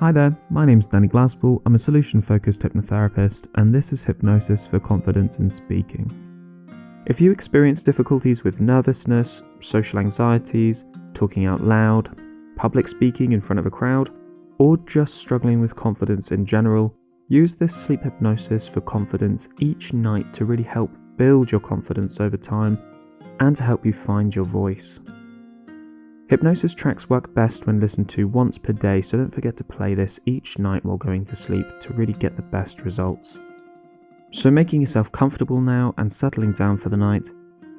Hi there, my name's Danny Glasspool. I'm a solution-focused hypnotherapist, and this is Hypnosis for Confidence in Speaking. If you experience difficulties with nervousness, social anxieties, talking out loud, public speaking in front of a crowd, or just struggling with confidence in general, use this sleep hypnosis for confidence each night to really help build your confidence over time and to help you find your voice. Hypnosis tracks work best when listened to once per day, so don't forget to play this each night while going to sleep to really get the best results. So making yourself comfortable now and settling down for the night.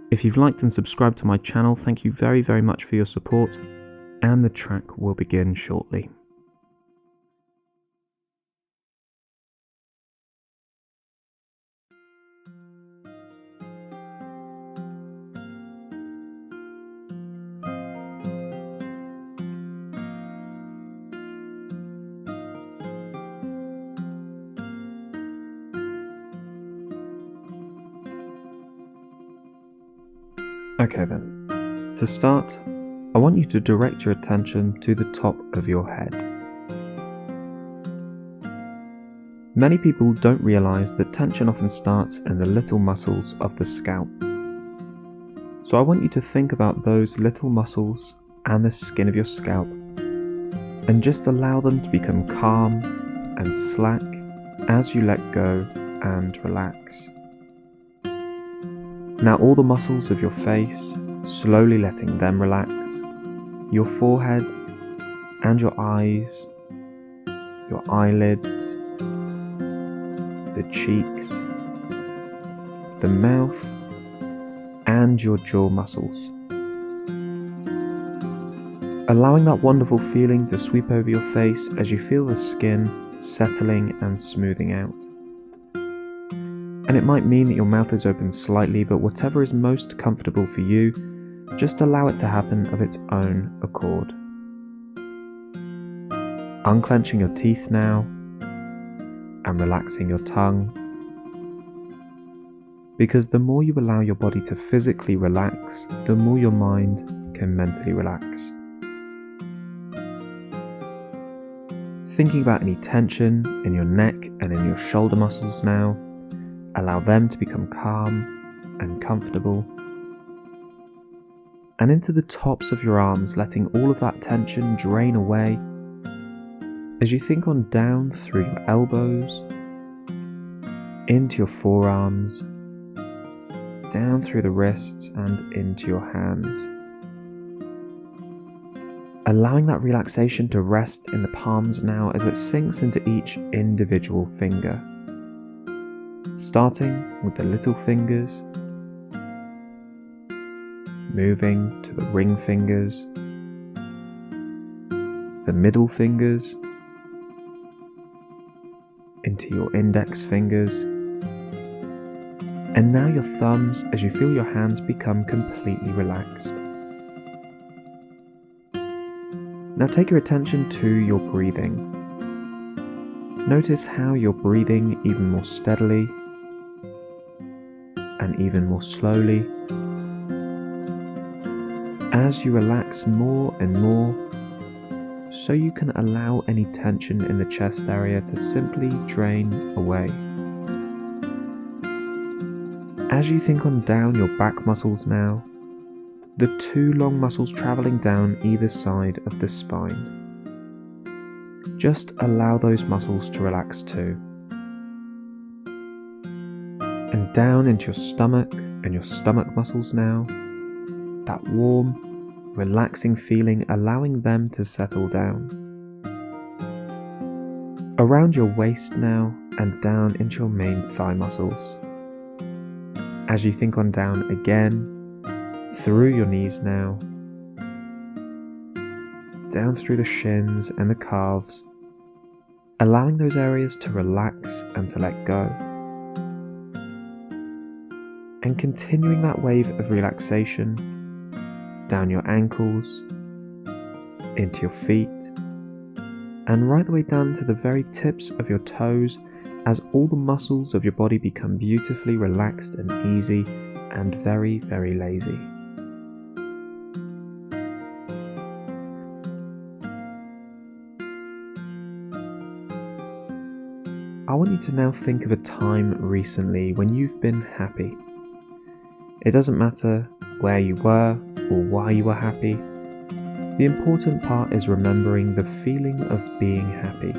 If you've liked and subscribed to my channel, thank you very, very much for your support, and the track will begin shortly. Okay then, to start, I want you to direct your attention to the top of your head. Many people don't realise that tension often starts in the little muscles of the scalp. So I want you to think about those little muscles and the skin of your scalp, and just allow them to become calm and slack as you let go and relax. Now all the muscles of your face, slowly letting them relax, your forehead and your eyes, your eyelids, the cheeks, the mouth and your jaw muscles. Allowing that wonderful feeling to sweep over your face as you feel the skin settling and smoothing out. And it might mean that your mouth is open slightly, but whatever is most comfortable for you, just allow it to happen of its own accord. Unclenching your teeth now and relaxing your tongue, because the more you allow your body to physically relax, the more your mind can mentally relax. Thinking about any tension in your neck and in your shoulder muscles now, allow them to become calm and comfortable. And into the tops of your arms, letting all of that tension drain away as you think on down through your elbows, into your forearms, down through the wrists and into your hands. Allowing that relaxation to rest in the palms now as it sinks into each individual finger. Starting with the little fingers, moving to the ring fingers, the middle fingers, into your index fingers, and now your thumbs as you feel your hands become completely relaxed. Now take your attention to your breathing. Notice how you're breathing even more steadily and even more slowly as you relax more and more, so you can allow any tension in the chest area to simply drain away. As you think on down your back muscles now, the two long muscles travelling down either side of the spine. Just allow those muscles to relax too. And down into your stomach and your stomach muscles now, that warm, relaxing feeling, allowing them to settle down. Around your waist now and down into your main thigh muscles. As you think on down again, through your knees now, down through the shins and the calves, allowing those areas to relax and to let go. And continuing that wave of relaxation down your ankles, into your feet, and right the way down to the very tips of your toes as all the muscles of your body become beautifully relaxed and easy and very, very lazy. I want you to now think of a time recently when you've been happy. It doesn't matter where you were or why you were happy. The important part is remembering the feeling of being happy.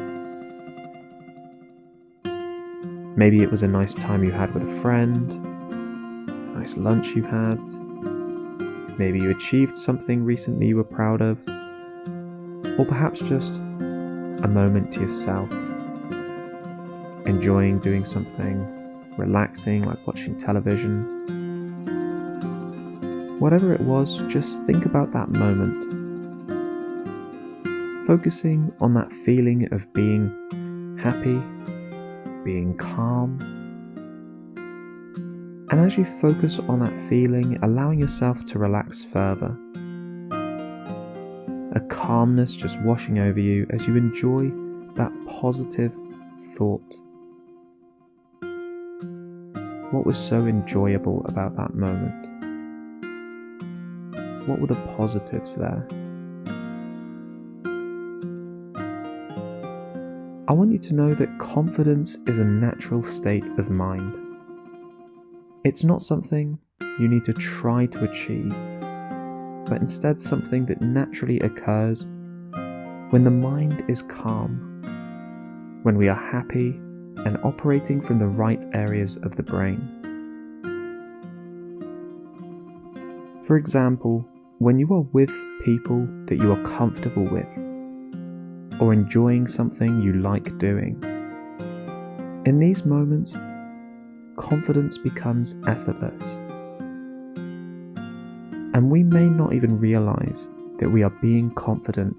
Maybe it was a nice time you had with a friend, a nice lunch you had. Maybe you achieved something recently you were proud of, or perhaps just a moment to yourself, enjoying doing something relaxing like watching television. Whatever it was, just think about that moment, focusing on that feeling of being happy, being calm. And as you focus on that feeling, allowing yourself to relax further, a calmness just washing over you as you enjoy that positive thought. What was so enjoyable about that moment? What were the positives there? I want you to know that confidence is a natural state of mind. It's not something you need to try to achieve, but instead something that naturally occurs when the mind is calm, when we are happy and operating from the right areas of the brain. For example, when you are with people that you are comfortable with, or enjoying something you like doing, in these moments, confidence becomes effortless. And we may not even realize that we are being confident,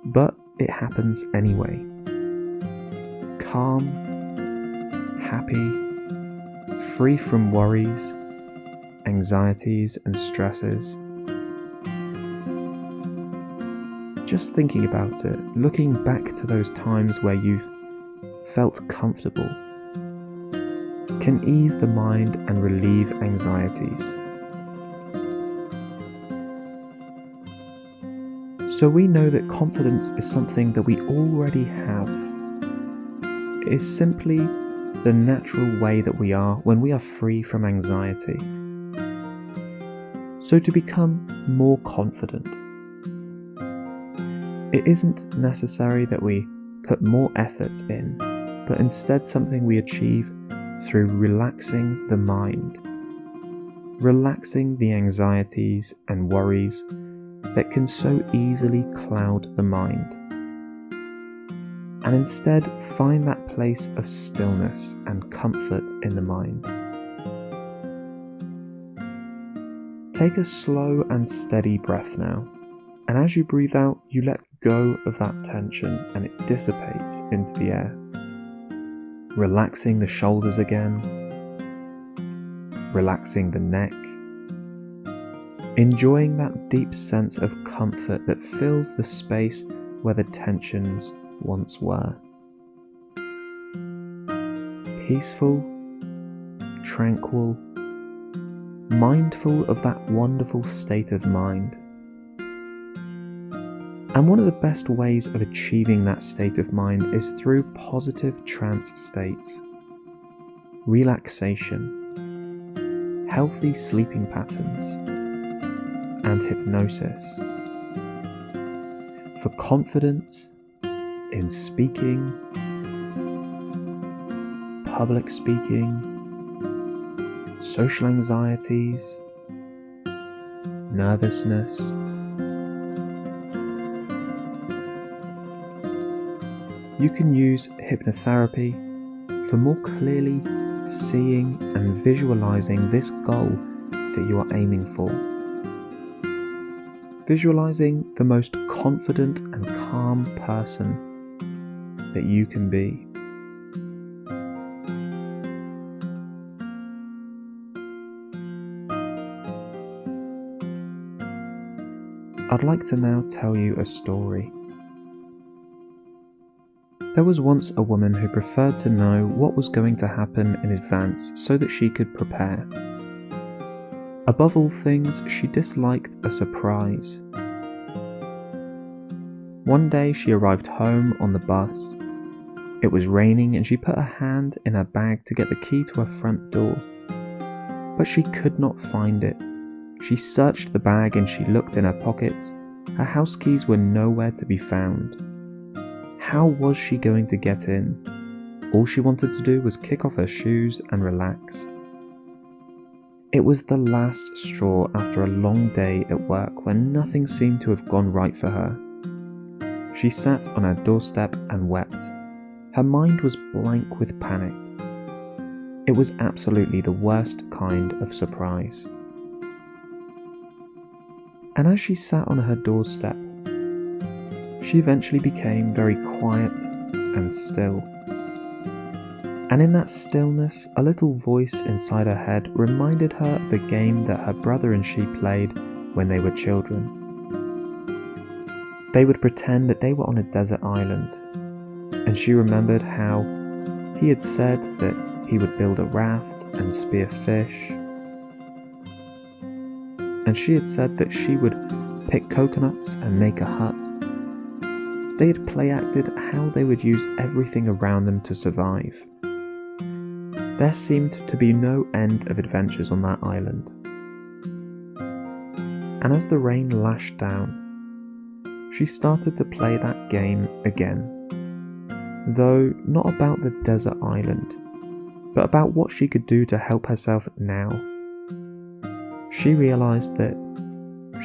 but it happens anyway. Calm, happy, free from worries, anxieties and stresses. Just thinking about it, looking back to those times where you've felt comfortable, can ease the mind and relieve anxieties. So we know that confidence is something that we already have. It is simply the natural way that we are when we are free from anxiety. So to become more confident, it isn't necessary that we put more effort in, but instead something we achieve through relaxing the mind, relaxing the anxieties and worries that can so easily cloud the mind, and instead find that place of stillness and comfort in the mind. Take a slow and steady breath now, and as you breathe out, you let go of that tension and it dissipates into the air. Relaxing the shoulders again, relaxing the neck, enjoying that deep sense of comfort that fills the space where the tensions once were. Peaceful, tranquil, mindful of that wonderful state of mind. And one of the best ways of achieving that state of mind is through positive trance states, relaxation, healthy sleeping patterns, and hypnosis. For confidence in speaking, public speaking, social anxieties, nervousness. You can use hypnotherapy for more clearly seeing and visualizing this goal that you are aiming for. Visualizing the most confident and calm person that you can be. I'd like to now tell you a story. There was once a woman who preferred to know what was going to happen in advance so that she could prepare. Above all things, she disliked a surprise. One day she arrived home on the bus, It was raining and she put her hand in her bag to get the key to her front door. But she could not find it. She searched the bag and she looked in her pockets. Her house keys were nowhere to be found. How was she going to get in? All she wanted to do was kick off her shoes and relax. It was the last straw after a long day at work when nothing seemed to have gone right for her. She sat on her doorstep and wept. Her mind was blank with panic. It was absolutely the worst kind of surprise. And as she sat on her doorstep, she eventually became very quiet and still. And in that stillness, a little voice inside her head reminded her of the game that her brother and she played when they were children. They would pretend that they were on a desert island, and she remembered how he had said that he would build a raft and spear fish, and she had said that she would pick coconuts and make a hut. They had play-acted how they would use everything around them to survive. There seemed to be no end of adventures on that island. And as the rain lashed down, she started to play that game again, though not about the desert island, but about what she could do to help herself now. She realized that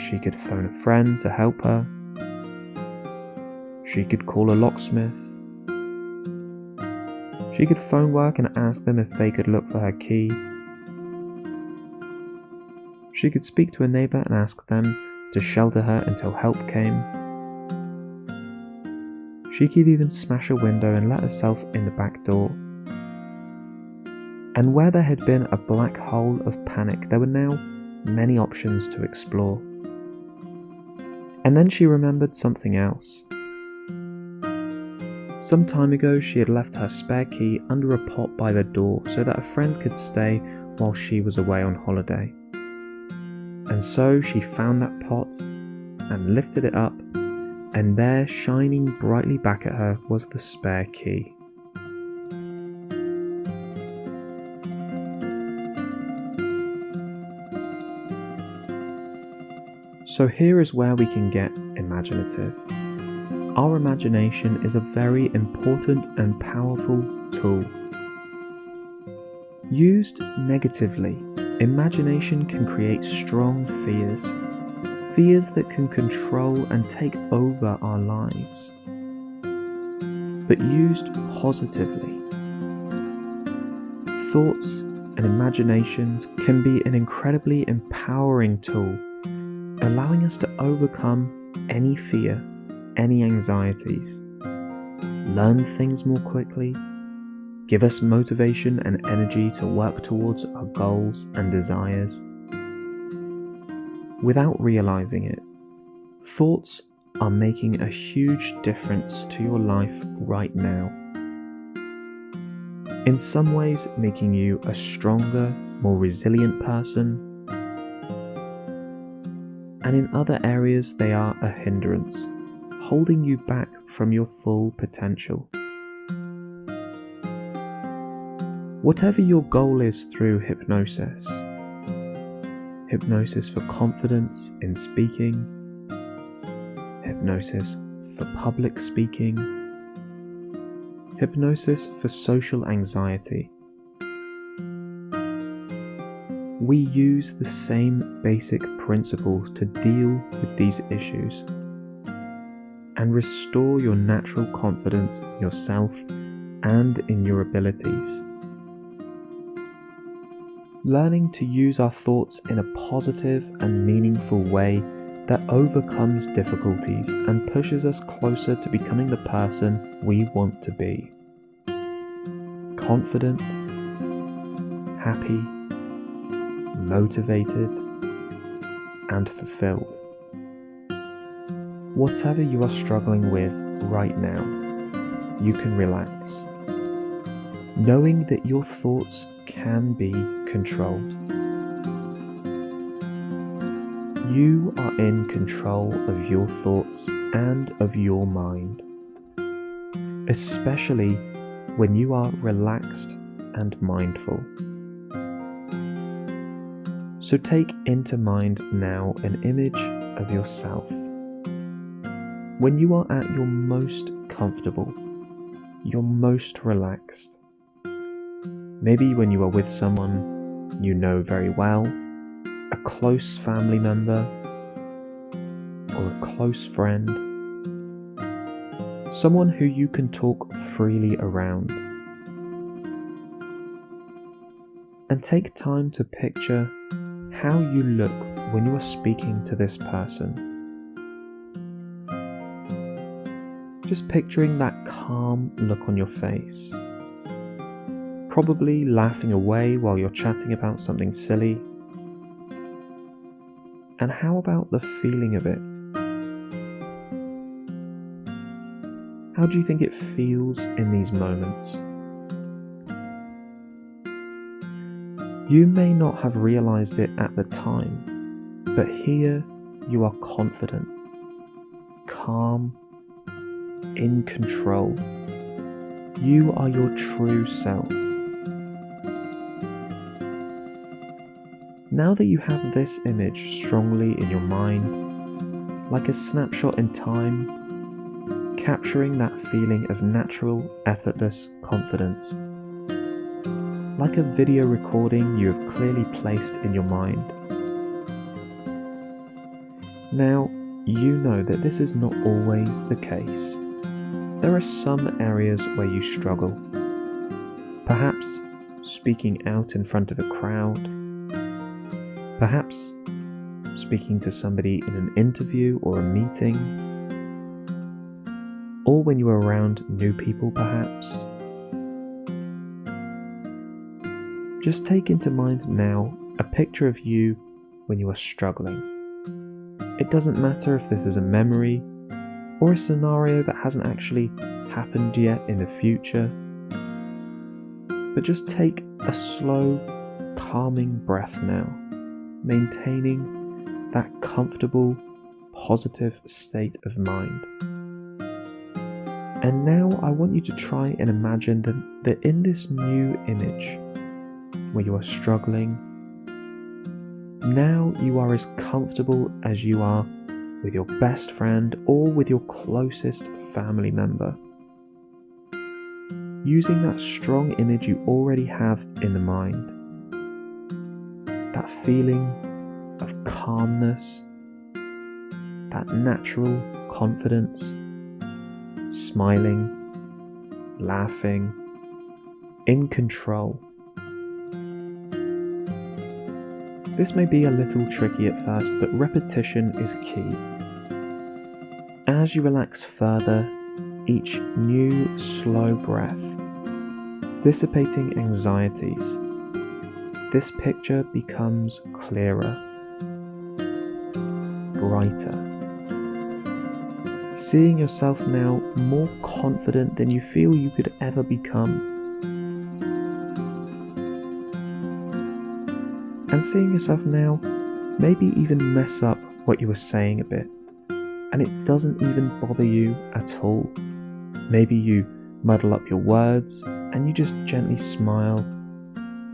she could phone a friend to help her. She could call a locksmith. She could phone work and ask them if they could look for her key. She could speak to a neighbour and ask them to shelter her until help came. She could even smash a window and let herself in the back door. And where there had been a black hole of panic, there were now many options to explore. And then she remembered something else. Some time ago, she had left her spare key under a pot by the door so that a friend could stay while she was away on holiday. And so she found that pot and lifted it up, and there, shining brightly back at her, was the spare key. So here is where we can get imaginative. Our imagination is a very important and powerful tool. Used negatively, imagination can create strong fears that can control and take over our lives. But used positively, thoughts and imaginations can be an incredibly empowering tool, allowing us to overcome any fear, any anxieties, learn things more quickly, give us motivation and energy to work towards our goals and desires. Without realizing it, thoughts are making a huge difference to your life right now. In some ways, making you a stronger, more resilient person, and in other areas they are a hindrance, holding you back from your full potential. Whatever your goal is through hypnosis, hypnosis for confidence in speaking, hypnosis for public speaking, hypnosis for social anxiety, we use the same basic principles to deal with these issues and restore your natural confidence in yourself and in your abilities. Learning to use our thoughts in a positive and meaningful way that overcomes difficulties and pushes us closer to becoming the person we want to be. Confident, happy, motivated, and fulfilled. Whatever you are struggling with right now, you can relax, knowing that your thoughts can be controlled. You are in control of your thoughts and of your mind, especially when you are relaxed and mindful. So take into mind now an image of yourself when you are at your most comfortable, your most relaxed. Maybe when you are with someone you know very well, a close family member or a close friend, someone who you can talk freely around. And take time to picture how you look when you are speaking to this person. Just picturing that calm look on your face, probably laughing away while you're chatting about something silly. And how about the feeling of it? How do you think it feels in these moments? You may not have realized it at the time, but here you are confident, calm, in control. You are your true self. Now that you have this image strongly in your mind, like a snapshot in time, capturing that feeling of natural, effortless confidence, like a video recording you have clearly placed in your mind. Now, you know that this is not always the case. There are some areas where you struggle. Perhaps speaking out in front of a crowd. Perhaps speaking to somebody in an interview or a meeting. Or when you are around new people, perhaps. Just take into mind now a picture of you when you are struggling. It doesn't matter if this is a memory or a scenario that hasn't actually happened yet in the future, but just take a slow, calming breath now, maintaining that comfortable, positive state of mind. And now I want you to try and imagine that in this new image, where you are struggling, now you are as comfortable as you are with your best friend or with your closest family member. Using that strong image you already have in the mind, that feeling of calmness, that natural confidence, smiling, laughing, in control. This may be a little tricky at first, but repetition is key. As you relax further, each new slow breath, dissipating anxieties, this picture becomes clearer, brighter. Seeing yourself now more confident than you feel you could ever become. And seeing yourself now maybe even mess up what you were saying a bit, and it doesn't even bother you at all. Maybe you muddle up your words and you just gently smile,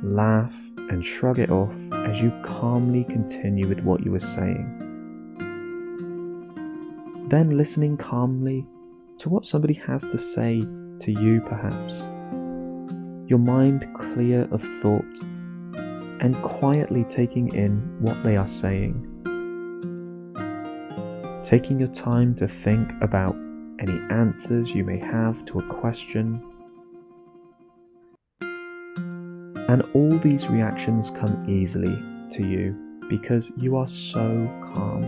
laugh and shrug it off as you calmly continue with what you were saying. Then listening calmly to what somebody has to say to you perhaps. Your mind clear of thought and quietly taking in what they are saying. Taking your time to think about any answers you may have to a question. And all these reactions come easily to you because you are so calm,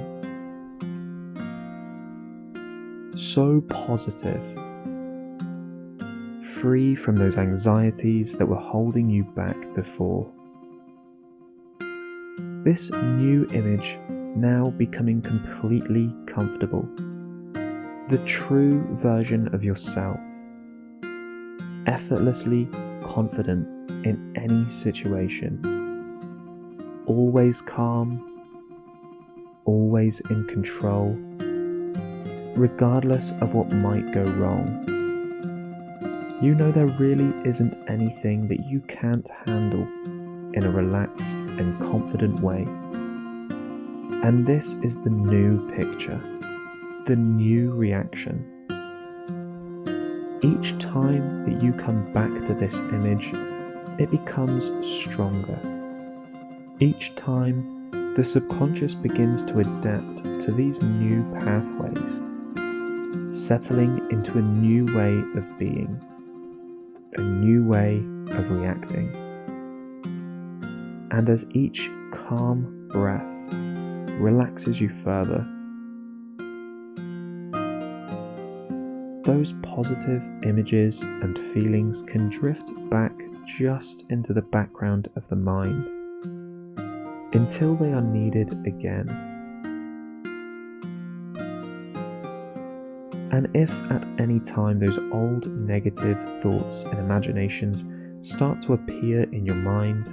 so positive, free from those anxieties that were holding you back before. This new image now becoming completely comfortable, the true version of yourself, effortlessly confident in any situation, always calm, always in control, regardless of what might go wrong. You know there really isn't anything that you can't handle in a relaxed and confident way. And this is the new picture, the new reaction. Each time that you come back to this image, it becomes stronger. Each time, the subconscious begins to adapt to these new pathways, settling into a new way of being, a new way of reacting. And as each calm breath relaxes you further, those positive images and feelings can drift back just into the background of the mind until they are needed again. And if at any time those old negative thoughts and imaginations start to appear in your mind,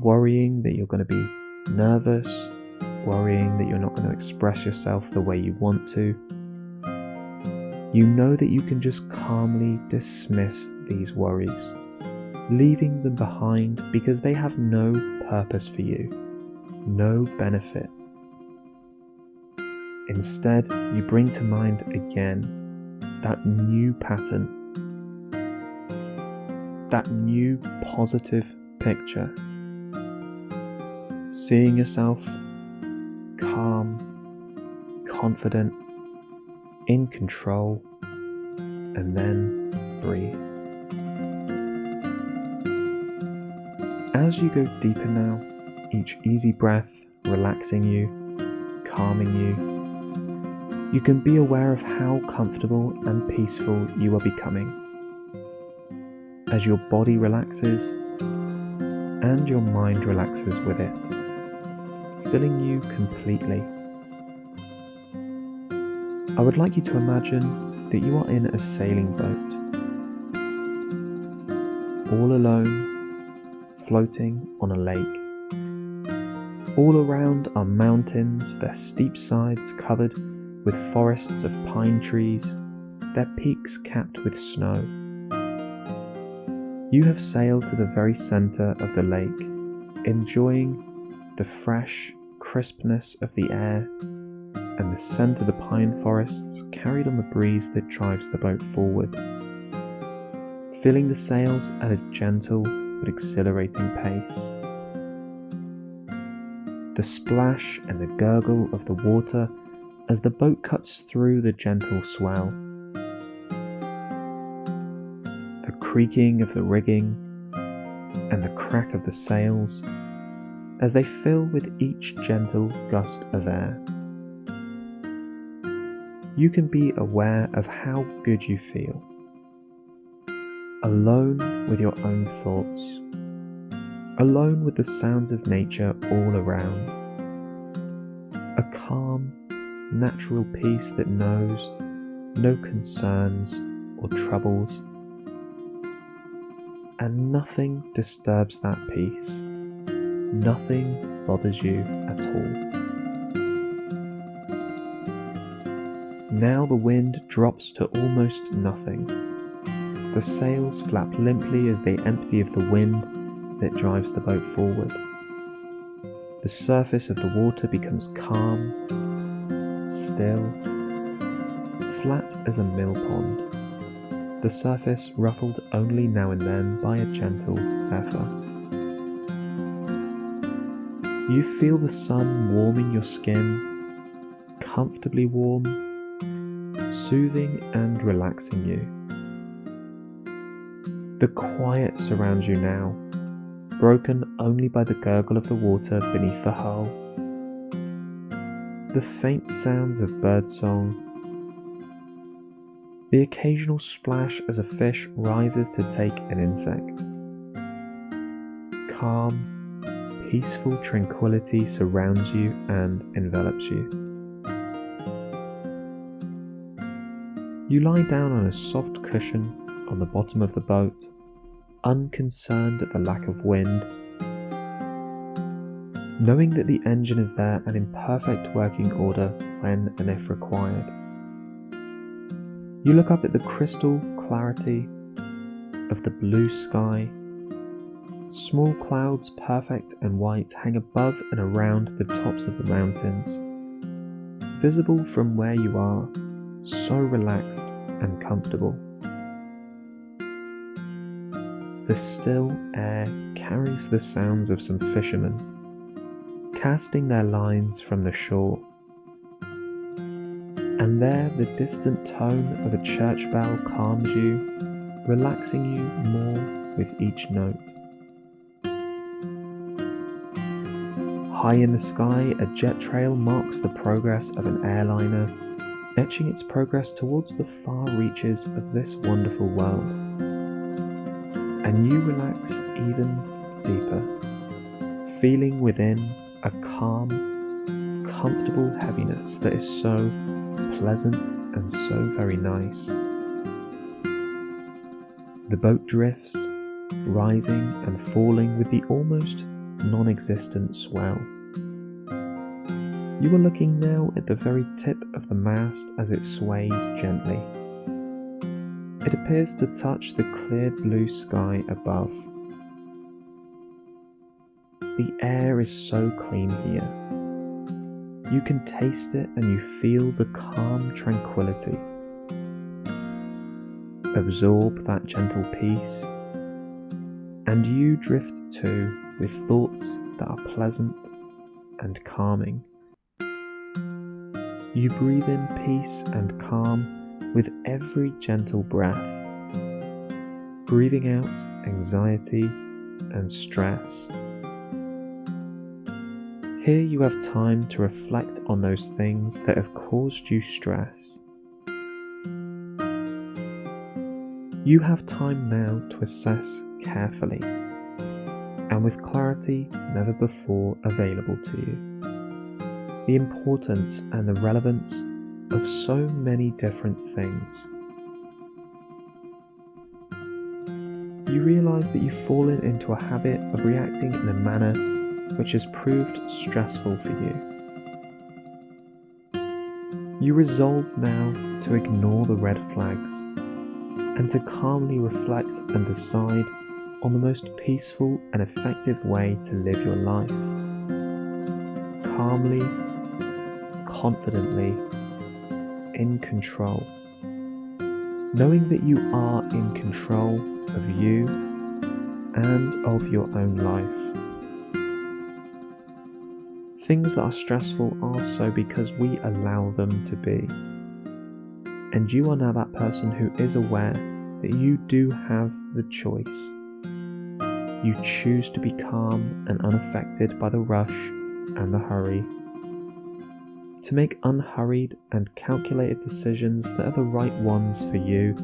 worrying that you're going to be nervous, worrying that you're not going to express yourself the way you want to, you know that you can just calmly dismiss these worries, leaving them behind because they have no purpose for you, no benefit. Instead, you bring to mind again that new pattern, that new positive picture, seeing yourself calm, confident, in control, and then breathe. As you go deeper now, each easy breath relaxing you, calming you, you can be aware of how comfortable and peaceful you are becoming. As your body relaxes and your mind relaxes with it, filling you completely. I would like you to imagine that you are in a sailing boat, all alone, floating on a lake. All around are mountains, their steep sides covered with forests of pine trees, their peaks capped with snow. You have sailed to the very center of the lake, enjoying the fresh crispness of the air and the scent of the pine forests carried on the breeze that drives the boat forward, filling the sails at a gentle but exhilarating pace. The splash and the gurgle of the water as the boat cuts through the gentle swell. The creaking of the rigging and the crack of the sails as they fill with each gentle gust of air. You can be aware of how good you feel, alone with your own thoughts, alone with the sounds of nature all around. A calm, natural peace that knows no concerns or troubles, and nothing disturbs that peace. Nothing bothers you at all. Now the wind drops to almost nothing. The sails flap limply as they empty of the wind that drives the boat forward. The surface of the water becomes calm, still, flat as a mill pond, the surface ruffled only now and then by a gentle zephyr. You feel the sun warming your skin, comfortably warm, soothing and relaxing you. The quiet surrounds you now, broken only by the gurgle of the water beneath the hull, the faint sounds of birdsong, the occasional splash as a fish rises to take an insect. Calm, peaceful tranquility surrounds you and envelops you. You lie down on a soft cushion on the bottom of the boat, unconcerned at the lack of wind, knowing that the engine is there and in perfect working order when and if required. You look up at the crystal clarity of the blue sky. Small clouds, perfect and white, hang above and around the tops of the mountains, visible from where you are, so relaxed and comfortable. The still air carries the sounds of some fishermen, casting their lines from the shore. And there the distant tone of a church bell calms you, relaxing you more with each note. High in the sky, a jet trail marks the progress of an airliner, etching its progress towards the far reaches of this wonderful world. And you relax even deeper, feeling within a calm, comfortable heaviness that is so pleasant and so very nice. The boat drifts, rising and falling with the almost non-existent swell. You are looking now at the very tip of the mast as it sways gently. It appears to touch the clear blue sky above. The air is so clean here. You can taste it and you feel the calm tranquility. Absorb that gentle peace, and you drift too with thoughts that are pleasant and calming. You breathe in peace and calm with every gentle breath, breathing out anxiety and stress. Here you have time to reflect on those things that have caused you stress. You have time now to assess carefully and with clarity never before available to you, the importance and the relevance of so many different things. You realize that you've fallen into a habit of reacting in a manner which has proved stressful for you. You resolve now to ignore the red flags and to calmly reflect and decide on the most peaceful and effective way to live your life. Calmly, confidently, in control, knowing that you are in control of you and of your own life. Things that are stressful are so because we allow them to be. And you are now that person who is aware that you do have the choice. You choose to be calm and unaffected by the rush and the hurry, to make unhurried and calculated decisions that are the right ones for you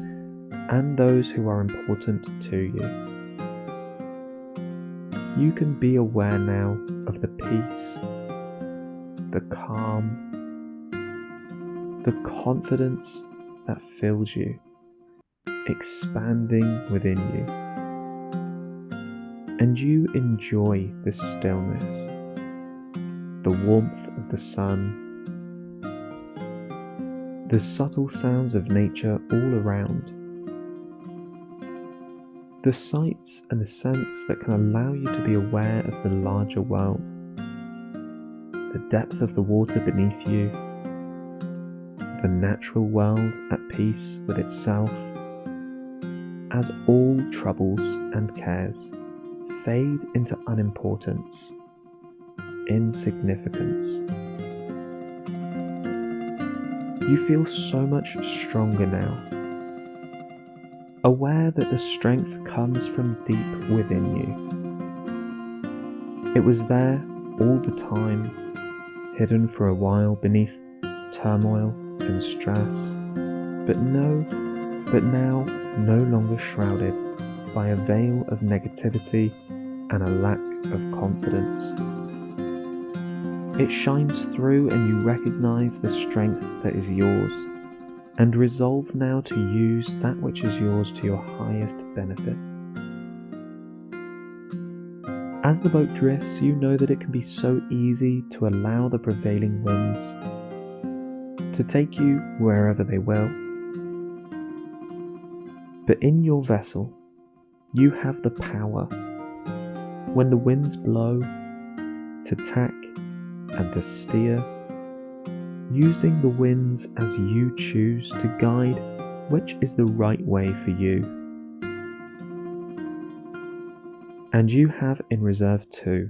and those who are important to you. You can be aware now of the peace, the calm, the confidence that fills you, expanding within you. And you enjoy this stillness, the warmth of the sun, the subtle sounds of nature all around, the sights and the scents that can allow you to be aware of the larger world, the depth of the water beneath you, the natural world at peace with itself, as all troubles and cares fade into unimportance, insignificance. You feel so much stronger now, aware that the strength comes from deep within you. It was there all the time, hidden for a while beneath turmoil and stress, but now no longer shrouded by a veil of negativity and a lack of confidence. It shines through and you recognize the strength that is yours, and resolve now to use that which is yours to your highest benefit. As the boat drifts, you know that it can be so easy to allow the prevailing winds to take you wherever they will, But in your vessel, you have the power, when the winds blow, to tack and to steer, using the winds as you choose to guide which is the right way for you. And you have in reserve too,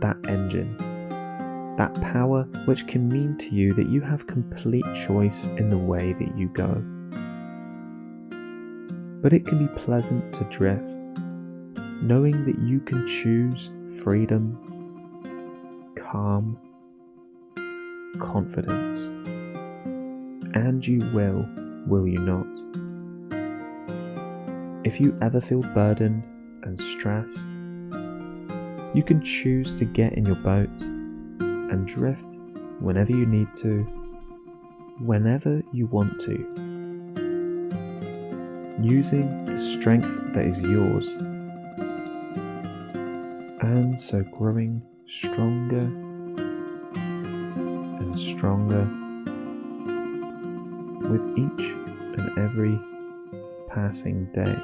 that engine, that power which can mean to you that you have complete choice in the way that you go. But it can be pleasant to drift, knowing that you can choose freedom, calm, confidence, and you will you not? If you ever feel burdened and stressed, you can choose to get in your boat and drift whenever you need to, whenever you want to, using the strength that is yours, and so growing stronger and stronger with each and every passing day.